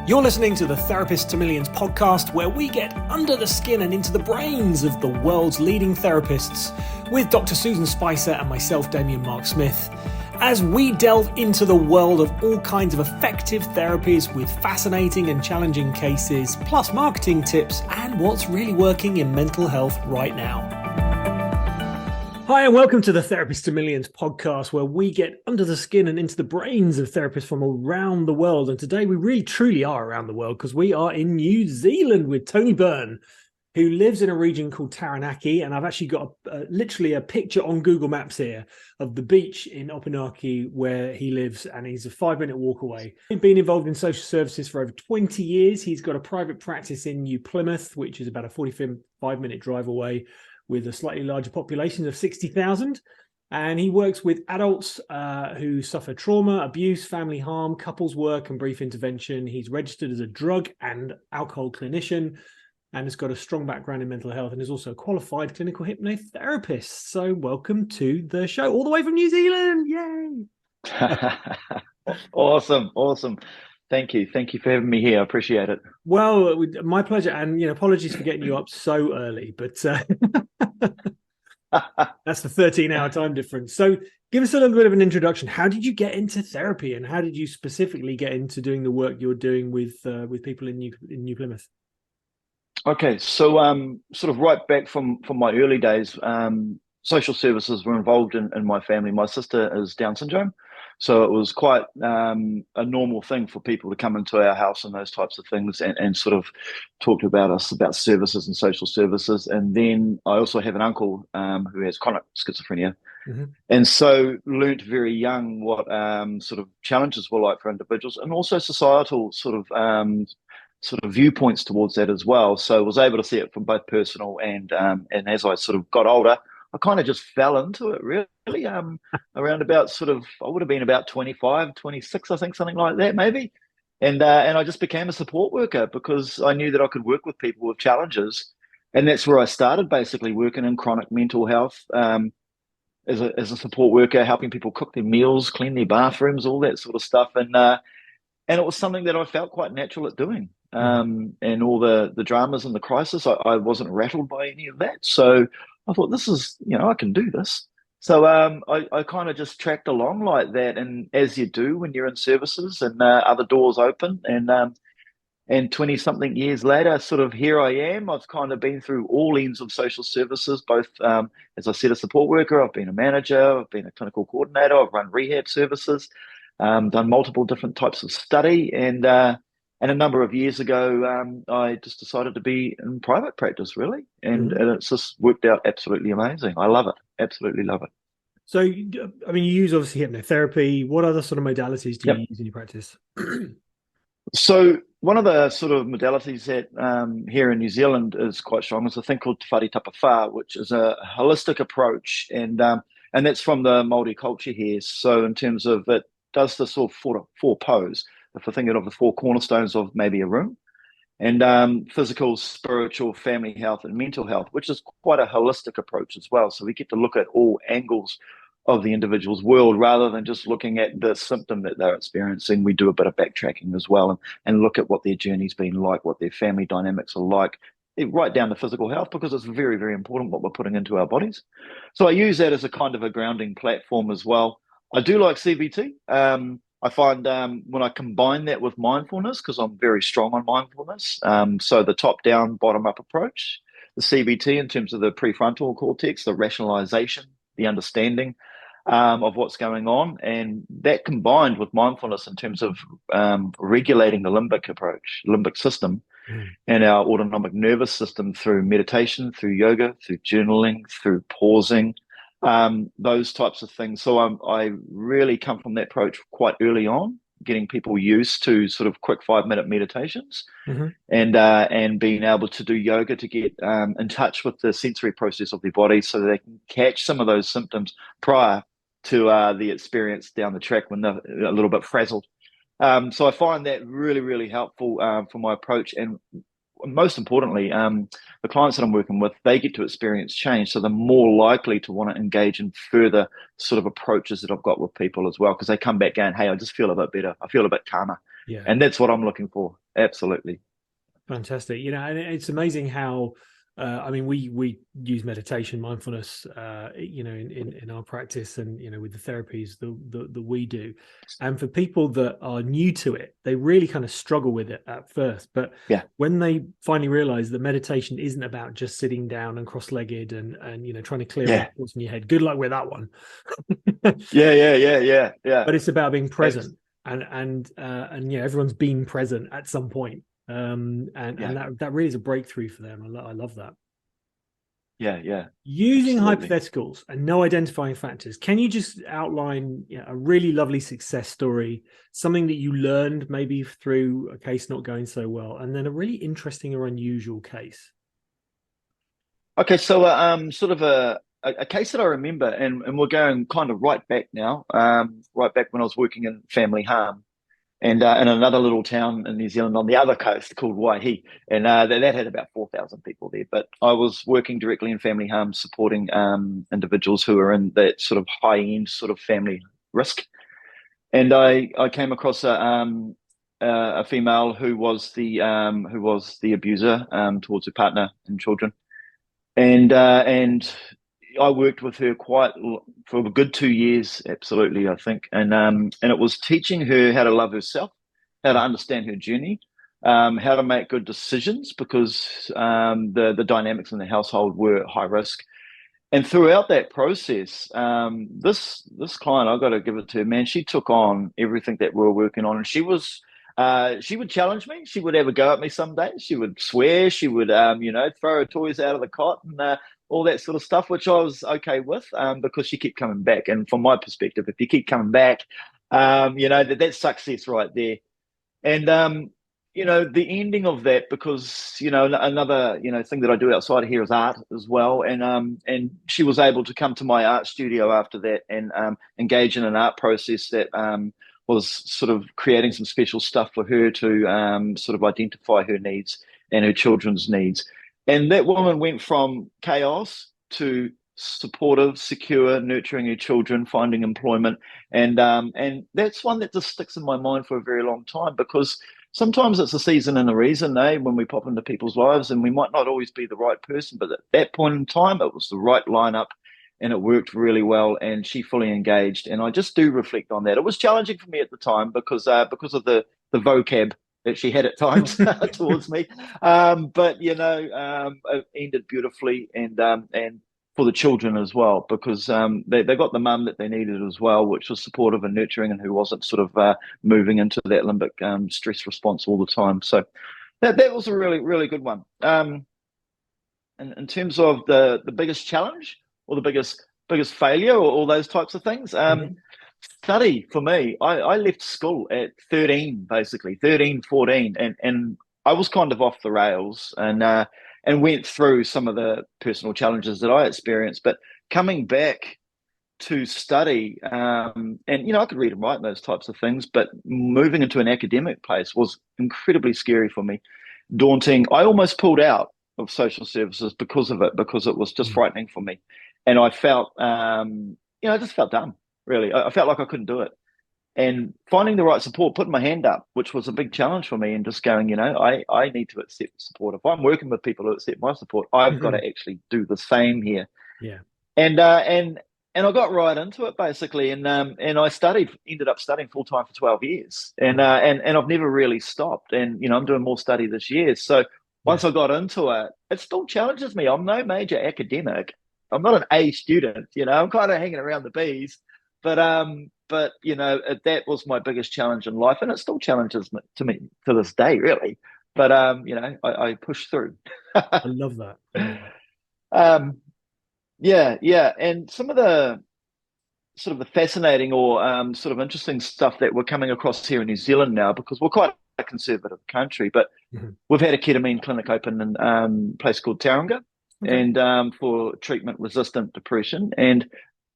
You're listening to the Therapist to Millions podcast, where we get under the skin and into the brains of the world's leading therapists with Dr. Susan Spicer and myself, Damien Mark Smith, as we delve into the world of all kinds of effective therapies with fascinating and challenging cases, plus marketing tips and what's really working in mental health right now. Hi, and welcome to the Therapist to Millions podcast, where we get under the skin and into the brains of therapists from around the world. And today we really truly are around the world, because we are in New Zealand with Tony Burne, who lives in a region called Taranaki. And I've actually got literally a picture on Google Maps here of the beach in Taranaki where he lives, and he's a 5-minute walk away. He's been involved in social services for over 20 years. He's got a private practice in New Plymouth, which is about a 45-minute drive away, with a slightly larger population of 60,000. And he works with adults who suffer trauma, abuse, family harm, couples work, and brief intervention. He's registered as a drug and alcohol clinician and has got a strong background in mental health, and is also a qualified clinical hypnotherapist. So welcome to the show, all the way from New Zealand. Yay! Awesome. Thank you for having me here. I appreciate it. Well, my pleasure. And apologies for getting you up so early, but that's the 13-hour time difference. So give us a little bit of an introduction. How did you get into therapy, and how did you specifically get into doing the work you're doing with people in New Plymouth? Okay, so sort of right back from my early days, social services were involved in my family. My sister has Down syndrome, so it was quite a normal thing for people to come into our house and those types of things, and sort of talk about us about services and social services. And then I also have an uncle who has chronic schizophrenia, and so learnt very young what sort of challenges were like for individuals, and also societal sort of viewpoints towards that as well. So I was able to see it from both personal and as I sort of got older, I kind of just fell into it really around about I would have been about 25, 26, I think, something like that maybe. And I just became a support worker because I knew that I could work with people with challenges. And that's where I started, basically working in chronic mental health as a support worker, helping people cook their meals, clean their bathrooms, all that sort of stuff. And it was something that I felt quite natural at doing. And all the dramas and the crisis, I wasn't rattled by any of that. So I thought, this is, I can do this. So I kind of just tracked along like that. And as you do when you're in services, and other doors open, and 20 something years later, sort of here I am. I've kind of been through all ends of social services, both, as I said, a support worker, I've been a manager, I've been a clinical coordinator, I've run rehab services, done multiple different types of study. And a number of years ago, I just decided to be in private practice, really. And it's just worked out absolutely amazing. I love it. Absolutely love it. So, I mean, you use obviously hypnotherapy. What other sort of modalities do you use in your practice? So one of the sort of modalities that here in New Zealand is quite strong is a thing called Te Whare Tapawha, which is a holistic approach. And that's from the Māori culture here. So in terms of, it does the sort of four pose. If we're thinking of the four cornerstones of maybe a room, and physical, spiritual, family health, and mental health, which is quite a holistic approach as well. So we get to look at all angles of the individual's world rather than just looking at the symptom that they're experiencing. We do a bit of backtracking as well, and look at what their journey's been like, what their family dynamics are like, right down to physical health, because it's very, very important what we're putting into our bodies. So I use that as a kind of a grounding platform as well. I do like CBT. I find when I combine that with mindfulness, because I'm very strong on mindfulness, so the top-down, bottom-up approach, the CBT in terms of the prefrontal cortex, the rationalization, the understanding of what's going on, and that combined with mindfulness in terms of regulating the limbic system, and our autonomic nervous system through meditation, through yoga, through journaling, through pausing, those types of things. So I really come from that approach quite early on, getting people used to sort of quick 5-minute meditations, and being able to do yoga to get in touch with the sensory process of their body, so that they can catch some of those symptoms prior to the experience down the track when they're a little bit frazzled. So I find that really, really helpful for my approach. And most importantly, the clients that I'm working with, they get to experience change. So they're more likely to want to engage in further sort of approaches that I've got with people as well, because they come back going, hey, I just feel a bit better. I feel a bit calmer. Yeah. And that's what I'm looking for. Absolutely. Fantastic. And it's amazing how, I mean, we use meditation, mindfulness, in our practice, and with the therapies that we do. And for people that are new to it, they really kind of struggle with it at first. But Yeah. when they finally realize that meditation isn't about just sitting down and cross-legged and trying to clear all the Yeah. thoughts in your head. Good luck with that one. Yeah. But it's about being Abs- present, and everyone's been present at some point. And yeah. that really is a breakthrough for them. I love that. Yeah. Using Absolutely. hypotheticals and no identifying factors, can you just outline a really lovely success story, something that you learned maybe through a case not going so well, and then a really interesting or unusual case? Okay, so sort of a case that I remember, and we're going kind of right back now, right back when I was working in family harm, and in another little town in New Zealand on the other coast called Waihi, and that had about 4,000 people there. But I was working directly in family harm, supporting individuals who are in that sort of high end sort of family risk, and I came across a female who was the abuser towards her partner and children, and I worked with her for a good 2 years, absolutely, I think, and it was teaching her how to love herself, how to understand her journey, how to make good decisions because the dynamics in the household were high risk. And throughout that process, this client, I got to give it to her, man. She took on everything that we were working on, and she would challenge me. She would have a go at me some days. She would swear. She would, throw her toys out of the cot and all that sort of stuff, which I was okay with because she kept coming back. And from my perspective, if you keep coming back, that's success right there. And the ending of that, because another thing that I do outside of here is art as well, and she was able to come to my art studio after that and engage in an art process that was sort of creating some special stuff for her to sort of identify her needs and her children's needs. And that woman went from chaos to supportive, secure, nurturing her children, finding employment, and that's one that just sticks in my mind for a very long time because sometimes it's a season and a reason, when we pop into people's lives and we might not always be the right person, but at that point in time, it was the right lineup and it worked really well and she fully engaged. And I just do reflect on that. It was challenging for me at the time because of the vocab that she had at times towards me. But it ended beautifully and for the children as well, because they got the mum that they needed as well, which was supportive and nurturing and who wasn't sort of moving into that limbic stress response all the time. So that was a really, really good one. In terms of the biggest challenge or the biggest failure or all those types of things, Mhm. study for me, I left school at 13, basically 13, 14, and I was kind of off the rails and went through some of the personal challenges that I experienced. But coming back to study, and I could read and write and those types of things, but moving into an academic place was incredibly scary for me, daunting. I almost pulled out of social services because of it, because it was just Mm. frightening for me. And I felt, I just felt dumb, really. I felt like I couldn't do it. And finding the right support, putting my hand up, which was a big challenge for me, and just going, I need to accept support. If I'm working with people who accept my support, I've got to actually do the same here. Yeah. And and I got right into it basically, and I ended up studying full time for 12 years, and I've never really stopped. And I'm doing more study this year. So Yeah. once I got into it, it still challenges me. I'm no major academic. I'm not an A student. I'm kind of hanging around the B's, but that was my biggest challenge in life, and it still challenges me to this day, really. But I push through. I love that. I love that. um, yeah, and some of the sort of the fascinating or sort of interesting stuff that we're coming across here in New Zealand now, because we're quite a conservative country, but Mhm. we've had a ketamine clinic open in a place called Taranaki, Okay. and for treatment-resistant depression. And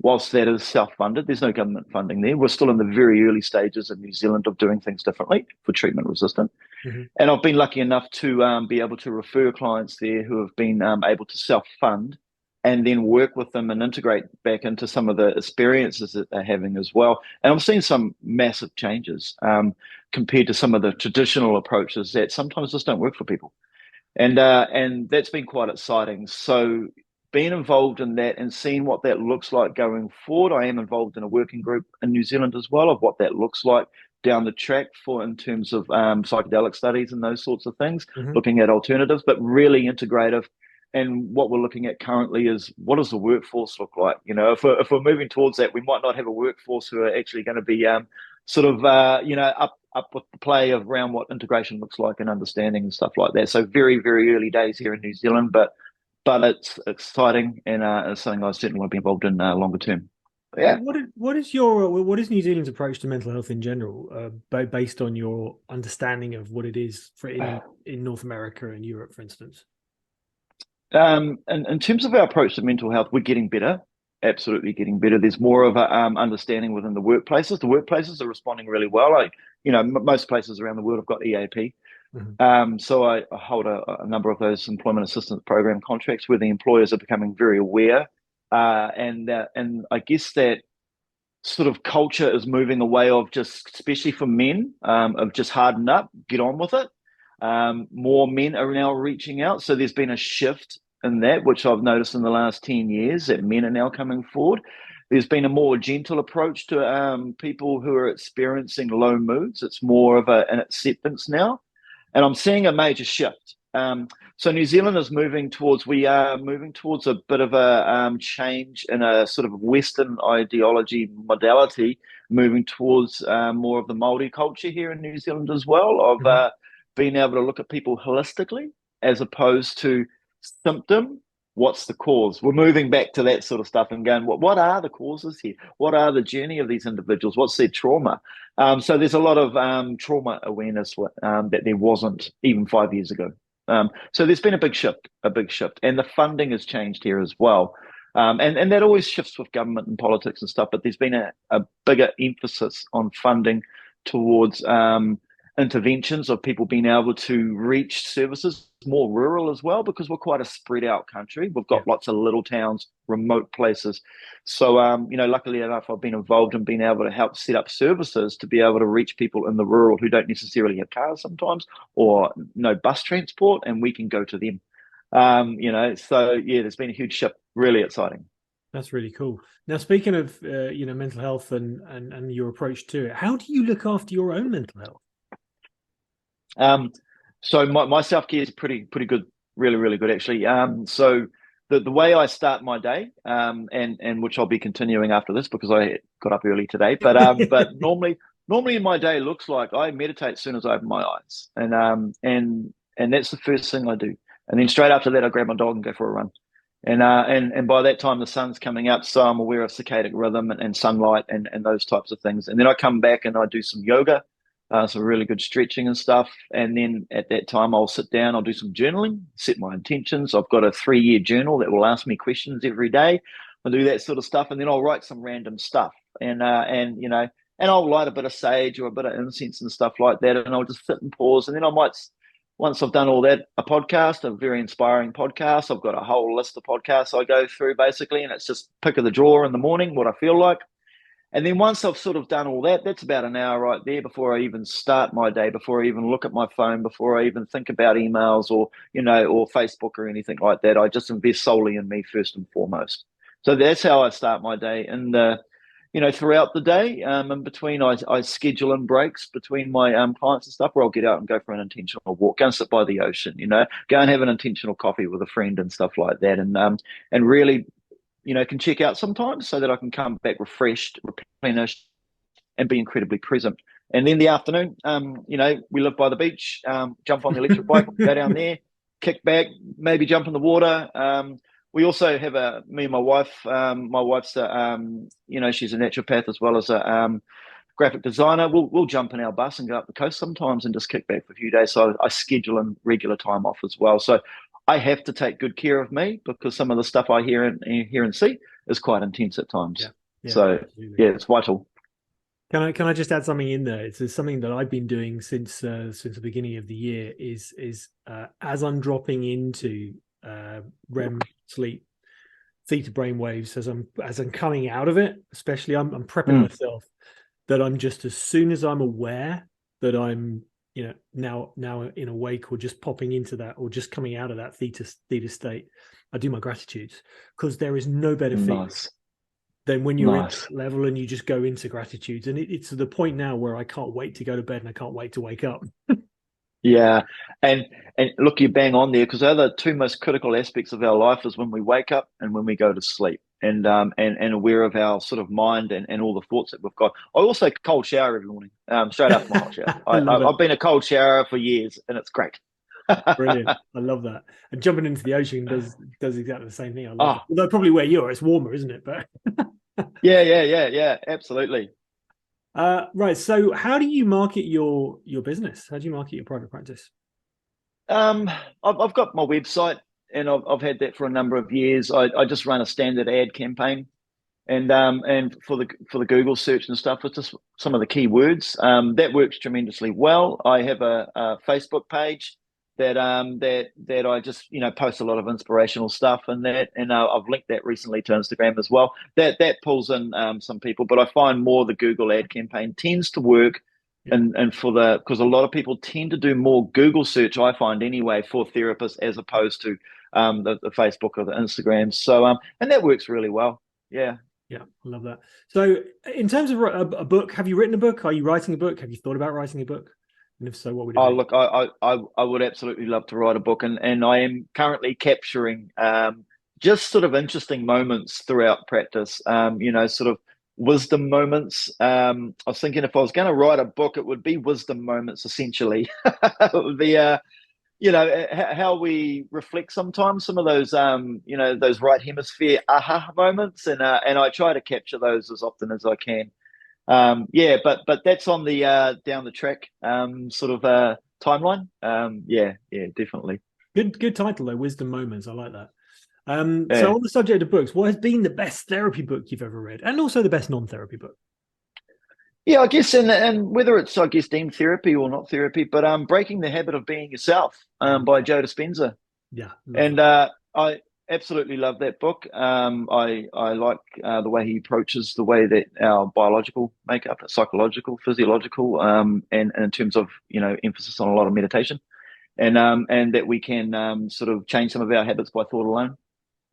whilst that is self-funded, there's no government funding there. We're still in the very early stages in New Zealand of doing things differently for treatment-resistant. Mhm. And I've been lucky enough to be able to refer clients there who have been able to self-fund and then work with them and integrate back into some of the experiences that they're having as well. And I'm seeing some massive changes compared to some of the traditional approaches that sometimes just don't work for people. And that's been quite exciting. So being involved in that and seeing what that looks like going forward, I am involved in a working group in New Zealand as well of what that looks like down the track for in terms of psychedelic studies and those sorts of things, looking at alternatives, but really integrative. And what we're looking at currently is what does the workforce look like? You know, if we're moving towards that, we might not have a workforce who are actually going to be up with the play of around what integration looks like and understanding and stuff like that. So very, very early days here in New Zealand, but it's exciting and it's something I certainly want to be involved in longer term. Yeah. What is New Zealand's approach to mental health in general, based on your understanding of what it is for in North America and Europe, for instance? In terms of our approach to mental health, we're getting better. Absolutely getting better. There's more of a understanding within the workplaces. The workplaces are responding really well. Most places around the world have got EAP. So I hold a number of those employment assistance program contracts where the employers are becoming very aware. And I guess that sort of culture is moving away of just, especially for men, of just harden up, get on with it. More men are now reaching out. So there's been a shift in that, which I've noticed in the last 10 years, that men are now coming forward. There's been a more gentle approach to people who are experiencing low moods. It's more of an acceptance now. And I'm seeing a major shift. So New Zealand is we are moving towards a bit of a change in a sort of Western ideology modality, moving towards more of the Māori culture here in New Zealand as well, of being able to look at people holistically as opposed to symptom. What's the cause? We're moving back to that sort of stuff and going, what are the causes here? What are the journey of these individuals? What's their trauma? So there's a lot of trauma awareness that there wasn't even 5 years ago. So there's been a big shift, and the funding has changed here as well. And that always shifts with government and politics and stuff, but there's been a bigger emphasis on funding towards interventions of people being able to reach services, more rural as well, because we're quite a spread out country. We've got lots of little towns, remote places. So, luckily enough, I've been involved in being able to help set up services to be able to reach people in the rural who don't necessarily have cars sometimes or no bus transport, and we can go to them. There's been a huge shift, really exciting. That's really cool. Now, speaking of, mental health and your approach to it, how do you look after your own mental health? So my self-care is pretty good, really, really good actually. So the way I start my day, and which I'll be continuing after this because I got up early today, but normally my day looks like I meditate as soon as I open my eyes, and that's the first thing I do, and then straight after that I grab my dog and go for a run, and by that time the sun's coming up, so I'm aware of circadian rhythm and sunlight and those types of things, and then I come back and I do some yoga. Some really good stretching and stuff. And then at that time, I'll sit down, I'll do some journaling, set my intentions. I've got a 3-year journal that will ask me questions every day. I'll do that sort of stuff. And then I'll write some random stuff. And I'll light a bit of sage or a bit of incense and stuff like that. And I'll just sit and pause. And then I might, once I've done all that, a podcast, a very inspiring podcast. I've got a whole list of podcasts I go through basically. And it's just pick of the drawer in the morning, what I feel like. And then once I've sort of done all that, that's about an hour right there before I even start my day, before I even look at my phone, before I even think about emails or Facebook or anything like that. I just invest solely in me first and foremost. So that's how I start my day. And throughout the day, in between, I schedule in breaks between my clients and stuff where I'll get out and go for an intentional walk, go and sit by the ocean, go and have an intentional coffee with a friend and stuff like that, and really, can check out sometimes so that I can come back refreshed, replenished, and be incredibly present. And then the afternoon, we live by the beach, jump on the electric bike, go down there, kick back, maybe jump in the water. We also have me and my wife. My wife's she's a naturopath as well as a graphic designer. We'll jump in our bus and go up the coast sometimes and just kick back for a few days. So I schedule in regular time off as well. So I have to take good care of me because some of the stuff I hear and see is quite intense at times. It's vital. Can I just add something in there? It's something that I've been doing since the beginning of the year. Is as I'm dropping into REM sleep theta brain waves as I'm coming out of it. Especially, I'm prepping Mm. myself that I'm just, as soon as I'm aware that I'm, now in a wake, or just popping into that, or just coming out of that theta state, I do my gratitudes, because there is no better feeling Nice. than when you're in Nice. that level and you just go into gratitudes. And it's to the point now where I can't wait to go to bed and I can't wait to wake up. Yeah, and look, you bang on there, because they're the two most critical aspects of our life, is when we wake up and when we go to sleep, and aware of our sort of mind and all the thoughts that we've got. I also cold shower every morning, straight after my hot shower. I love it. I've been a cold shower for years, and it's great. Brilliant. I love that. And jumping into the ocean does exactly the same thing. I love Oh, that. Although probably where you are, it's warmer, isn't it? But yeah, absolutely. right. So how do you market your business? How do you market your private practice? Um, I've got my website, and I've had that for a number of years. I just run a standard ad campaign, and for the Google search and stuff, with just some of the keywords, that works tremendously well. I have a Facebook page that I just post a lot of inspirational stuff, and I've linked that recently to Instagram as well. That pulls in some people, but I find more the Google ad campaign tends to work. Yeah. And because a lot of people tend to do more Google search, I find anyway, for therapists, as opposed to the Facebook or the Instagram. So and that works really well. Yeah. Yeah, I love that. So, in terms of a book, have you written a book? Are you writing a book? Have you thought about writing a book? And if so, what would it Oh, be? look, I would absolutely love to write a book, and I am currently capturing just sort of interesting moments throughout practice, sort of wisdom moments. I was thinking, if I was going to write a book, it would be wisdom moments, essentially. It would be, how we reflect sometimes, some of those, those right hemisphere aha moments, and I try to capture those as often as I can. Yeah, but that's on the down the track sort of timeline. Yeah, definitely. Good title though, Wisdom Moments. I like that. So Yeah. on the subject of books, what has been the best therapy book you've ever read, and also the best non-therapy book? Yeah, I guess, and whether it's, I guess, deemed therapy or not therapy, but Breaking the Habit of Being Yourself by Joe Dispenza. Yeah, love And that. I absolutely love that book. I like the way he approaches the way that our biological makeup, psychological, physiological, and in terms of emphasis on a lot of meditation, and that we can sort of change some of our habits by thought alone.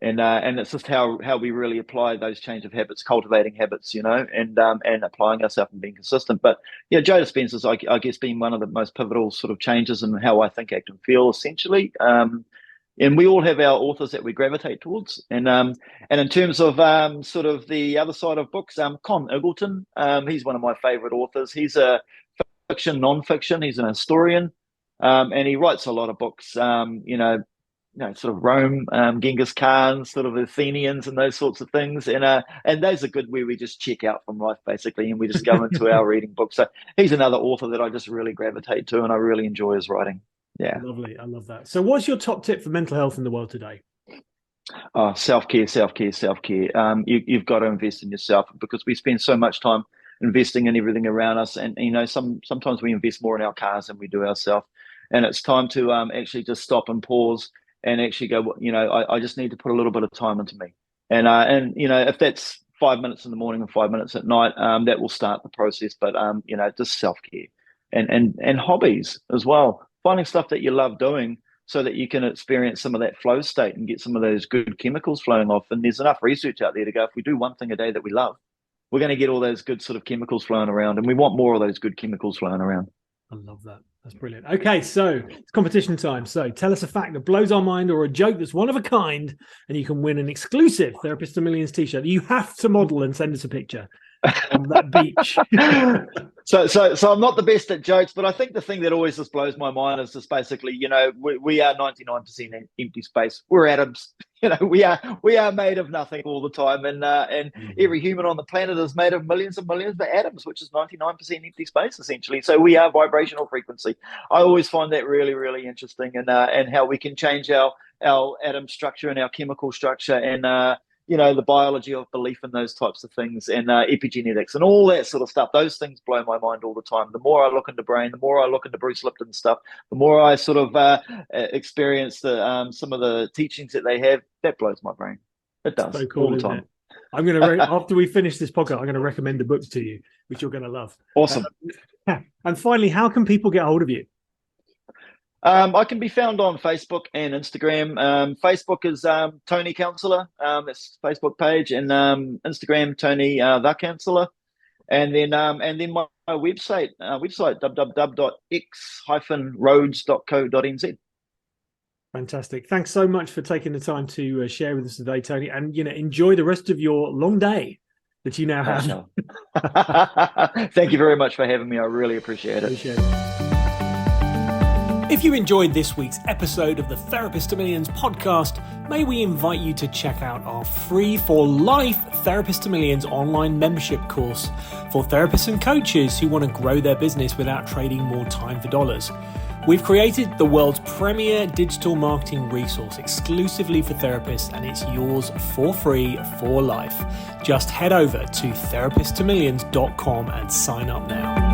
And it's just how we really apply those change of habits, cultivating habits, and applying ourselves and being consistent. But yeah, Joe Dispenza's, I guess, been one of the most pivotal sort of changes in how I think, act, and feel, essentially. And we all have our authors that we gravitate towards. And in terms of sort of the other side of books, Con Eggleton, he's one of my favorite authors. He's a fiction, non-fiction. He's an historian, and he writes a lot of books. Sort of Rome, Genghis Khan, sort of Athenians, and those sorts of things. And those are good, where we just check out from life, basically, and we just go into our reading book. So he's another author that I just really gravitate to, and I really enjoy his writing. Yeah. Lovely. I love that. So what's your top tip for mental health in the world today? Oh, self-care, self-care, self-care. You've got to invest in yourself, because we spend so much time investing in everything around us, and sometimes we invest more in our cars than we do ourselves. And it's time to actually just stop and pause and actually go. I just need to put a little bit of time into me, and if that's 5 minutes in the morning and 5 minutes at night, that will start the process. But just self-care and hobbies as well. Finding stuff that you love doing, so that you can experience some of that flow state and get some of those good chemicals flowing off. And there's enough research out there to go, if we do one thing a day that we love, we're going to get all those good sort of chemicals flowing around. And we want more of those good chemicals flowing around. I love that. That's brilliant. Okay, so it's competition time. So tell us a fact that blows our mind, or a joke that's one of a kind, and you can win an exclusive Therapist to Millions t-shirt. You have to model and send us a picture on that beach. So I'm not the best at jokes, but I think the thing that always just blows my mind is just basically, we are 99% empty space. We're atoms. We are made of nothing all the time, and every human on the planet is made of millions and millions of atoms, which is 99% empty space, essentially. So we are vibrational frequency. I always find that really, really interesting, and how we can change our atom structure and our chemical structure, and the biology of belief in those types of things, and epigenetics and all that sort of stuff. Those things blow my mind all the time. The more I look into brain, the more I look into Bruce Lipton stuff, the more I sort of experience some of the teachings that they have. That blows my brain. It does So cool, all the isn't time. it? I'm going to, after we finish this podcast, I'm going to recommend the book to you, which you're going to love. Awesome. And finally, how can people get hold of you? I can be found on Facebook and Instagram. Facebook is Tony Counsellor. That's the Facebook page, and Instagram Tony the Counsellor, and then my website www.x-roads.co.nz. Fantastic. Thanks so much for taking the time to share with us today, Tony. And enjoy the rest of your long day that you now have. Thank you very much for having me. I really appreciate it. If you enjoyed this week's episode of the Therapist to Millions podcast, may we invite you to check out our free for life Therapist to Millions online membership course for therapists and coaches who want to grow their business without trading more time for dollars. We've created the world's premier digital marketing resource exclusively for therapists, and it's yours for free for life. Just head over to therapisttomillions.com and sign up now.